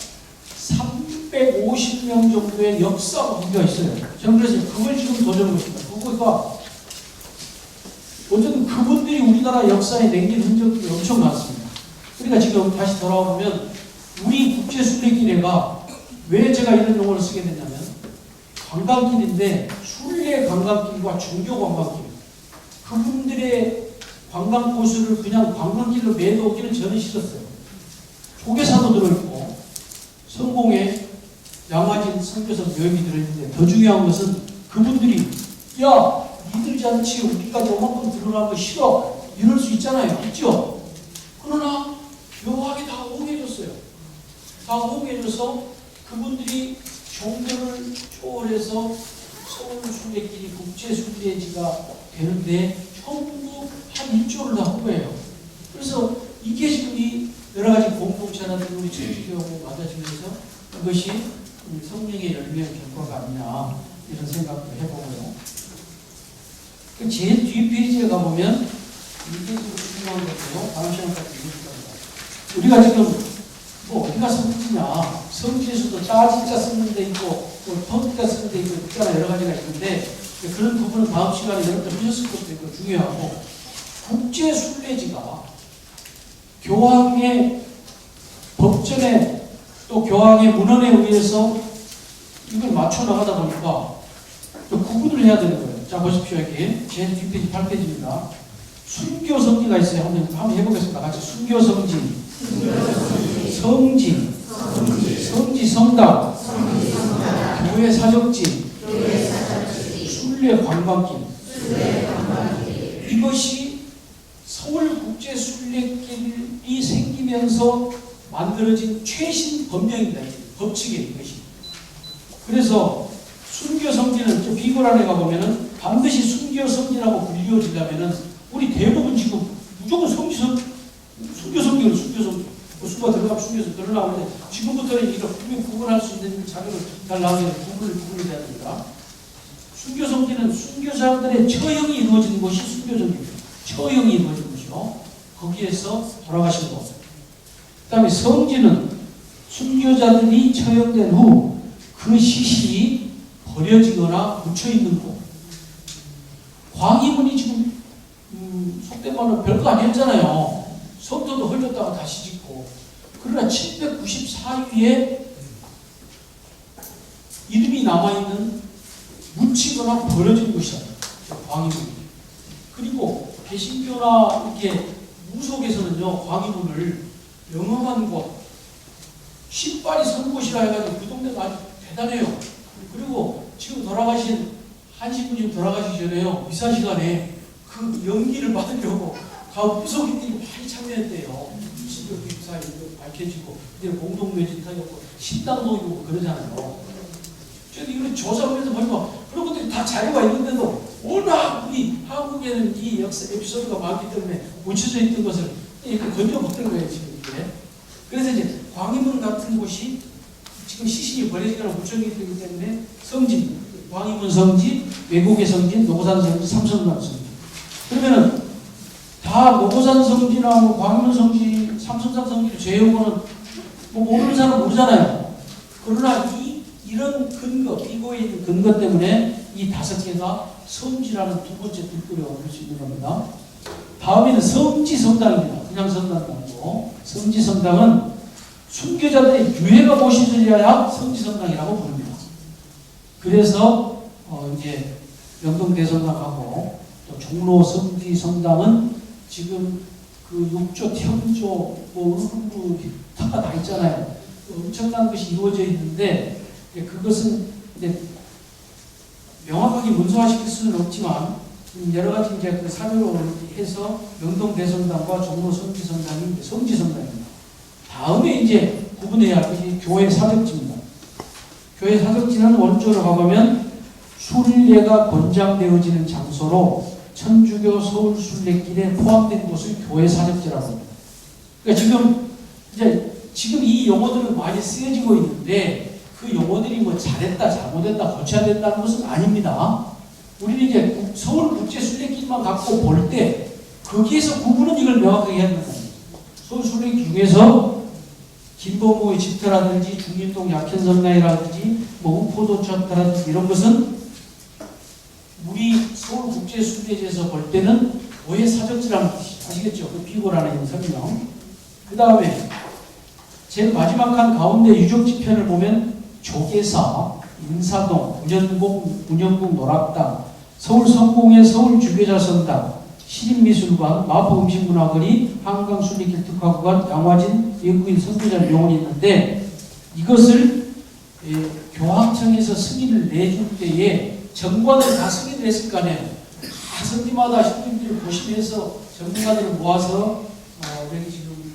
S1: 350명 정도의 역사 무기가 있어요. 저는 그래서 그걸 지금 도전하고 있습니다. 그거가 어쨌든 그분들이 우리나라 역사에 남긴 흔적이 엄청 많습니다. 그러니까 지금 다시 돌아오면 우리 국제순례길에가 왜 제가 이런 용어를 쓰게 됐냐면 관광길인데 순례 관광길과 종교 관광길 그분들의 관광 코스를 그냥 관광길로 매도오기는 저는 싫었어요. 조계사도 들어있고 성공의 양화진 선교사 묘역이 들어있는데 더 중요한 것은 그분들이 야 니들 잔치 우리가 요만큼 들어간 거 싫어 이럴 수 있잖아요. 있죠? 그러나 묘하게 다 옹해졌어요. 다 옹해져서 그분들이 종교를 초월해서 서울 순례길이 국제 순례지가 되는데 전부 한 1조를 다 후보예요. 그래서 이게 지금 이 여러 가지 공동체라든지 우리 천주교하고 맞아지면서 그것이 성령의 열매의 결과가 아니냐 이런 생각도 해보고요. 제일 뒤 페이지에 가보면 이게 좀 중요한 건데요. 다음 시간까지 읽을 겁니다. 우리가 지금 뭐 어디가 성지냐, 성지에서도 짜지자 쓰는 데 있고 또 터지자 쓰는 데 있고 있잖아 여러 가지가 있는데 그런 부분은 다음 시간에 여러분들 하셨을 것도 있고 중요하고 국제 순례지가 교황의 법전에 또 교황의 문헌에 의해서 이걸 맞춰 나가다 보니까 또 구분을 해야 되는 거예요. 자 보십시오. 여기 제일 뒷페이지 8페이지입니다. 순교성지가 있어요. 한번 해보겠습니다. 같이 순교성지, 성지, 성지 성당, 교회 사적지, 순례 관광길. 이것이 서울국제순례길이 생기면서 만들어진 최신 법령입니다. 법칙이에요. 이것이. 그래서 순교성지는 비고란에 가보면은 반드시 순교성지라고 불리워지려면은 우리 대부분 지금 무조건 순교성지는 순교성지. 수가 들어가면 순교성지 들어나오는데 지금부터는 이거 구분할 수 있는 자료를 잘 나오면 구분이 돼야 됩니다. 순교성지는 순교자들의 처형이 이루어지는 것이 순교성지입니다. 처형이 이루어지는 것이요. 거기에서 돌아가신 것. 그 다음에 성지는 순교자들이 처형된 후 그 시신이 버려지거나 묻혀있는 곳. 광희문이 지금 속된 말로 별거 아니었잖아요. 성도도 흘렸다가 다시 짓고. 그러나 794위에 이름이 남아있는 묻히거나 버려진 곳이다. 광희문. 그리고 개신교나 이렇게 무속에서는요, 광희문을 영험한 곳, 신발이 선 곳이라 해가지고 그 동네가 아주 대단해요. 그리고 지금 돌아가신 한신부님 돌아가시기 전에요, 미사 시간에 그 연기를 받으려고 무속인들이 많이 참여했대요. 신교 기사에 밝혀지고, 이제 공동묘지 타고 신당도 있고 그러잖아요. 저도 이런 조사하면서 보니까 그런 것들이 다 자료가 있는데도 워낙 우리 한국에는 이 역사 에피소드가 많기 때문에 묻혀져 있던 것을 이렇게 건져먹는 거예요, 지금 이게. 그래서 이제 광희문 같은 곳이 지금 시신이 버려지거나 묻혀지기 때문에 성지, 광희문 성지, 외국의 성지, 노고산 성지, 삼성산 성지. 그러면은 다 노고산 성지나 뭐 광희문 성지, 삼성산 성지를 제외하고는 뭐 모르는 사람 모르잖아요. 그러나 이런 근거, 이거에 있는 근거 때문에 이 5개가 성지라는 두 번째 뒷글을 얻을 수 있는 겁니다. 다음에는 성지 성당입니다. 그냥 성당도 아니고 성지 성당은 순교자들의 유해가 모시들이어야 성지 성당이라고 부릅니다. 그래서 이제 명동대성당하고 또 종로 성지 성당은 지금 그 육조, 태음조, 뭐 울릉도 다가 다 있잖아요. 엄청난 것이 이루어져 있는데 그것은 이제 명확하게 문서화시킬 수는 없지만 여러 가지 이제 그 사료로 해서 명동대성당과 종로 성지성당이 성지성당입니다. 다음에 이제 구분해야 할 것이 교회 사적지입니다. 교회 사적지는 원조로 가보면 순례가 권장되어지는 장소로 천주교 서울 순례길에 포함된 곳을 교회 사적지라고 합니다. 그러니까 지금 이 용어들은 많이 쓰여지고 있는데 그 용어들이 뭐 잘했다, 잘못했다, 고쳐야 된다는 것은 아닙니다. 우리는 이제 서울 국제 순례길만 갖고 볼 때 거기에서 구분은 이걸 명확하게 해야 된다. 서울 순례길 중에서 김보모의 집터라든지 중림동 약현성당이라든지 뭐 우포도처라든지 이런 것은 우리 서울 국제 순례지에서 볼 때는 교회 사적지라는 뜻이 아시겠죠? 그 비고라는 설명. 그 다음에 제일 마지막 한 가운데 유적지편을 보면 조계사, 인사동, 운영국 노락당, 서울 성공의 서울 주교자성당, 시립미술관, 마포음식문화거리, 한강순례길 특화구간, 양화진 외국인 선교자 묘원이 있는데 이것을 교황청에서 승인을 내줄 때에 정관을 다 승인을 했을 거 아니에요. 다 성지마다 신부님들이 보시면서 전문가들을 모아서 여기 지금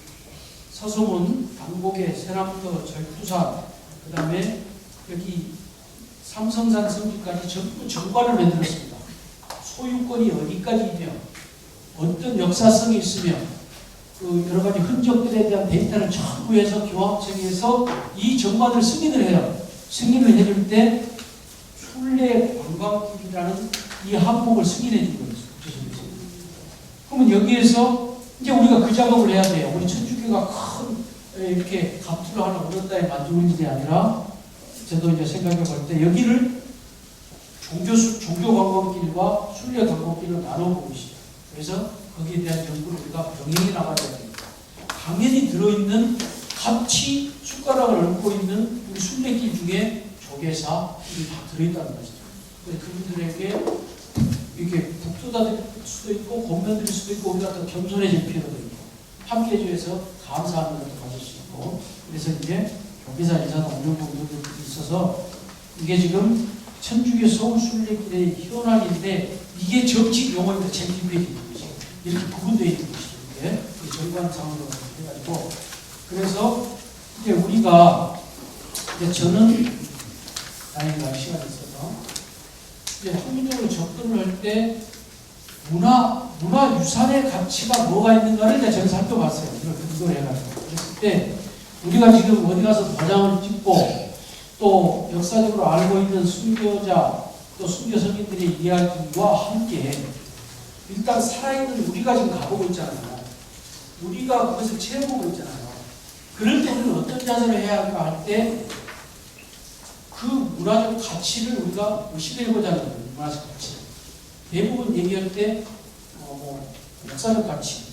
S1: 서소문, 당곡의 세남도, 절두산, 그 다음에 여기 삼성산 성지까지 전부 정관을 만들었습니다. 소유권이 어디까지이며 어떤 역사성이 있으며 그 여러 가지 흔적들에 대한 데이터를 전부 해서 교황청에서 이 정관을 승인을 해요. 승인을 해줄 때 순례 관광길이라는 이 항목을 승인해 준 거예요. 국제적으로. 그러면 여기에서 이제 우리가 그 작업을 해야 돼요. 우리 천주교가 큰 이렇게 갑투를 하나 얻었다에 만족한 일이 아니라 저도 이제 생각해 볼 때 여기를 종교 관광길과 순례 관광길로 나눠보고 있어요. 그래서 거기에 대한 연구를 우리가 병행해 나가야 됩니다. 당연히 들어있는 같이 숟가락을 얹고 있는 우리 순례길 중에 조계사 이게 다 들어있다는 것이죠. 그래서 그분들에게 이게 북돋아 드릴 수도 있고 권면드릴 수도 있고 우리가 더 겸손해질 필요도 있고 함께 해주셔서 감사하는 것도 가질 수 있고 그래서 이제 조계사 이사나 운영공동들이 있어서 이게 지금 천주교 서울순례길의 현황인데 이게 정식 용어인데 쟁기표에 있는 것이죠. 이렇게 구분되어 있는 것이죠. 이게 정관상으로 해가지고 그래서 이제 우리가 이제 저는 다행히가 시간이 있어서 이제 학문적으로 접근을 할 때 문화유산의 가치가 뭐가 있는가를 이제 제가 살펴봤어요. 이걸 근거로 해가지고. 그랬을 때 우리가 지금 어디 가서 도장을 찍고 또 역사적으로 알고 있는 순교자 또 순교 성인들의 이야기와 함께 일단 살아있는 우리가 지금 가보고 있잖아요. 우리가 그것을 체험하고 있잖아요. 그럴 때 우리는 어떤 자세를 해야 할까 할 때 그 문화적 가치를 우리가 의식해보자는 거예요. 문화적 가치. 대부분 얘기할 때 역사적 가치,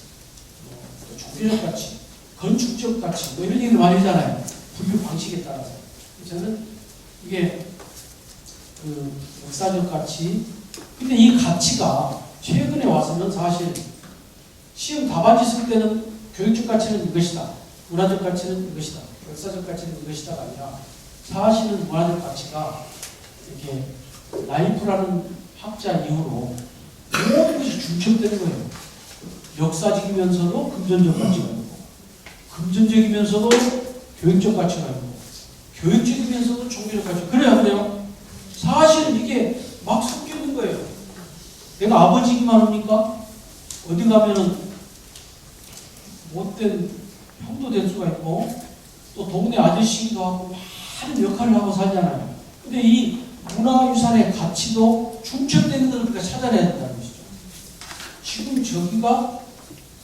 S1: 또 종교적 가치, 건축적 가치 이런 얘기를 많이 하잖아요. 분류 방식에 따라서. 저는 이게 그 역사적 가치 근데 이 가치가 최근에 와서는 사실 시험 답안지 쓸 때는 교육적 가치는 이것이다. 문화적 가치는 이것이다. 역사적 가치는 이것이다가 아니라 사실은 문화적 가치가 이렇게 라이프라는 학자 이후로 모든 것이 중첩되는 거예요. 역사적이면서도 금전적 가치가 있고 금전적이면서도 교육적 가치가 있고 교육적이면서도 종교적 가치가 그래요 안 돼요? 사실은 이게 막 섞여 있는 거예요. 내가 아버지기만 합니까? 어디 가면은 못된 형도 될 수가 있고 또 동네 아저씨기도 하고 많은 역할을 하고 살잖아요. 근데 이 문화유산의 가치도 중첩되는 걸 우리가 찾아내야 된다는 것이죠. 지금 저기가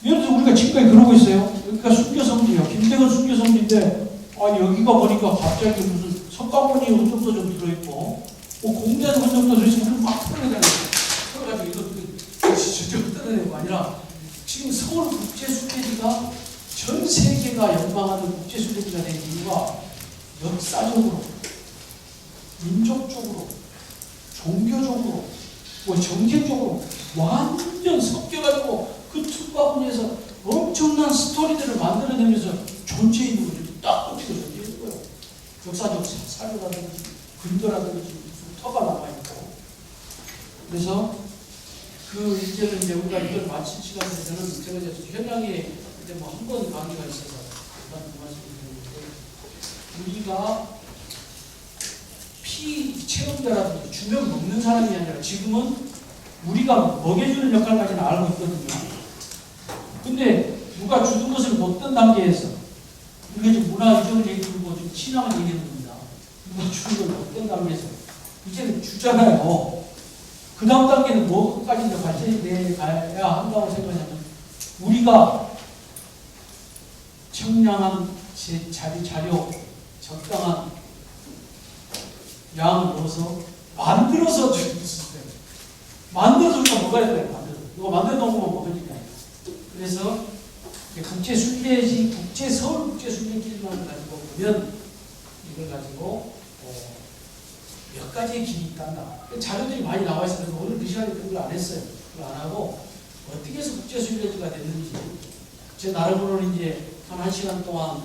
S1: 예를 들어 우리가 지금까지 그러고 있어요. 여기가 순교성지예요. 김대건 순교성지인데 여기가 보니까 갑자기 무슨 석가모니 흔적도 좀 들어있고 공대한 흔적도 들어있으면 우리 막 풀어내잖아요. 풀어가지고 이거 저쪽 뜯어내고 아니라 지금 서울국제순례지가 전 세계가 열망하는 국제순례지가 된 이유가 역사적으로, 민족적으로, 종교적으로, 정책적으로 완전 섞여가지고 그 틈바구니에서 엄청난 스토리들을 만들어내면서 존재 있는 거죠. 딱 꽂히고 존재 있는 거예요. 역사적 사료라든지 근거라든지 터가 남아있고. 그래서 그 이제는 이제 우리가 이걸 마칠 시간에 저는 제가 이제 현장에 이제 뭐 한 번 강의가 있어서 일단 그 말씀을 드리는데 우리가 피체험자라든지 주면 먹는 사람이 아니라 지금은 우리가 먹여주는 역할까지는 알고 있거든요. 근데 누가 주는 것을 못던 단계에서 우리가 지금 문화 유적을 얘기하고 지금 신앙을 얘기하는 겁니다. 누가 주는 걸 못던 단계에서 이제는 주잖아요. 그 다음 단계는 뭐까지 더 발전이 돼야 한다고 생각하냐면 우리가 청량한 자료, 적당한 양을 넣어서 만들어서 줄 수 있어요. 만들어서 우리가 먹어야 돼요. 이거 만들어 놓은 거만 먹으니까. 그래서 국제순례지, 서울 국제순례길만 가지고 보면 이걸 가지고 몇 가지의 길이 있단다. 자료들이 많이 나와 있어서 오늘 그 시간에 그걸 안 했어요. 그걸 안 하고 어떻게 해서 국제순례지가 됐는지 제 나름으로는 이제 한 1시간 동안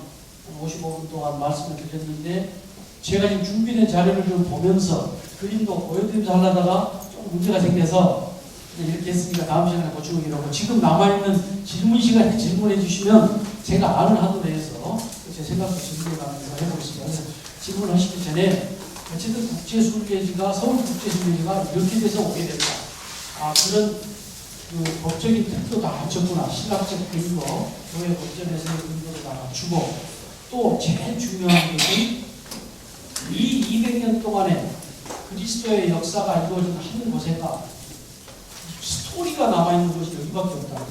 S1: 55분 동안 말씀을 드렸는데 제가 지금 준비된 자료를 좀 보면서 그림도 보여드리면서 하려다가 좀 문제가 생겨서 이렇게 했으니까 다음 시간에 보충하기로 하고, 지금 남아있는 질문 시간에 질문해 주시면 제가 아는 한도 내에서 제 생각도 질문해가면서 해보겠습니다. 그래서 질문하시기 전에 어쨌든 국제순례지가, 서울국제순례지가 이렇게 돼서 오게 됐다. 그런 그 법적인 뜻도 다 갖췄구나. 신학적 근거, 교회 법전에서의 근거도 다 갖추고, 또 제일 중요한 것은 이 200년 동안에 그리스도의 역사가 이루어진 한 곳에가 스토리가 남아있는 곳이 여기밖에 없다.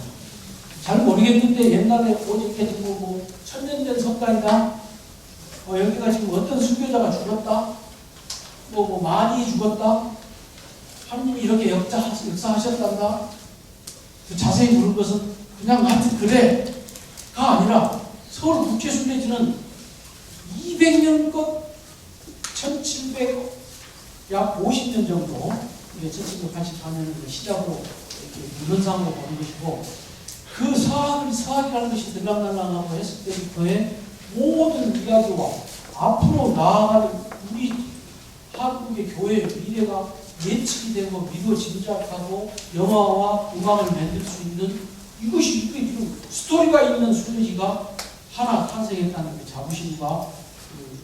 S1: 잘 모르겠는데 옛날에 오직해지고 뭐 천년된 성당이다. 여기가 지금 어떤 순교자가 죽었다. 뭐 많이 죽었다. 하느님이 이렇게 역사하셨단다. 자세히 모르는 것은 그냥 하여튼 그래가 아니라 서울 국제순례지는 200년 것 1700, 약 50년 정도, 이게 1784년을 시작으로 이렇게 문헌상으로 보는 것이고, 그 서학이라는 것이 들락날락하고 했을 때부터의 모든 이야기와 앞으로 나아가는 우리 한국의 교회의 미래가 예측이 되고 믿어 짐작하고 영화와 음악을 만들 수 있는 이게 지금 스토리가 있는 순례지가 하나 탄생했다는 그 자부심과 그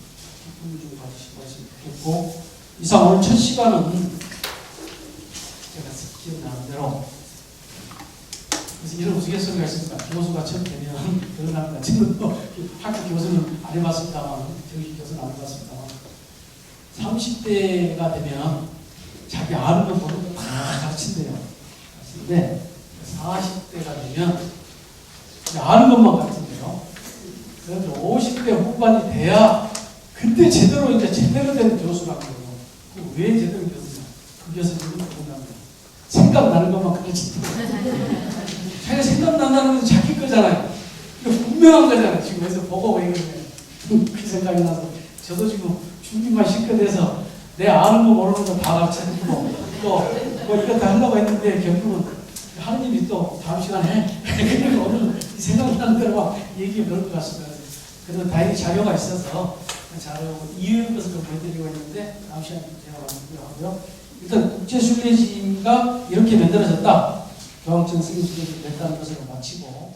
S1: 기쁨을 좀 가지시고 했으면 좋겠고, 이상 오늘 첫 시간은 제가 기억나는 대로 그래서 이런 우스갯소리가 있습니다. 교수가 처음 되면 결혼합니다. 지금도 학교 교수는 안 해봤습니다만, 저희 교수는 안 해봤습니다만, 30대가 되면 자기 아는 거 보는 거 다 가르친대요. 근데 40대가 되면 아는 것만 가르친대요. 그래서 50대 후반이 돼야 그때 제대로 된 교수라고 해요. 왜 제대로 교수냐? 그 교수님은 누구냐면 생각나는 것만 가르친대요. 자기가 생각난다는 건 자기 거잖아요. 분명한 거잖아요. 지금 그래서 보고 얘기해. 그 생각이 나서 저도 지금 준비만 실컷 해서 내 아는 거 모르는 거 다 가르쳐주고 또 이거 다 하려고 했는데 결국은 하느님이 또 다음 시간에 그러니까 오늘 생각나는 대로 막 얘기해 볼 것 같습니다. 그래서 다행히 자료가 있어서 자료 이유의 것을 좀 보여드리고 있는데 다음 시간에 제가 하고요. 일단 국제순례지가 이렇게 만들어졌다. 교황청 승인 수료를 냈다는 것을 마치고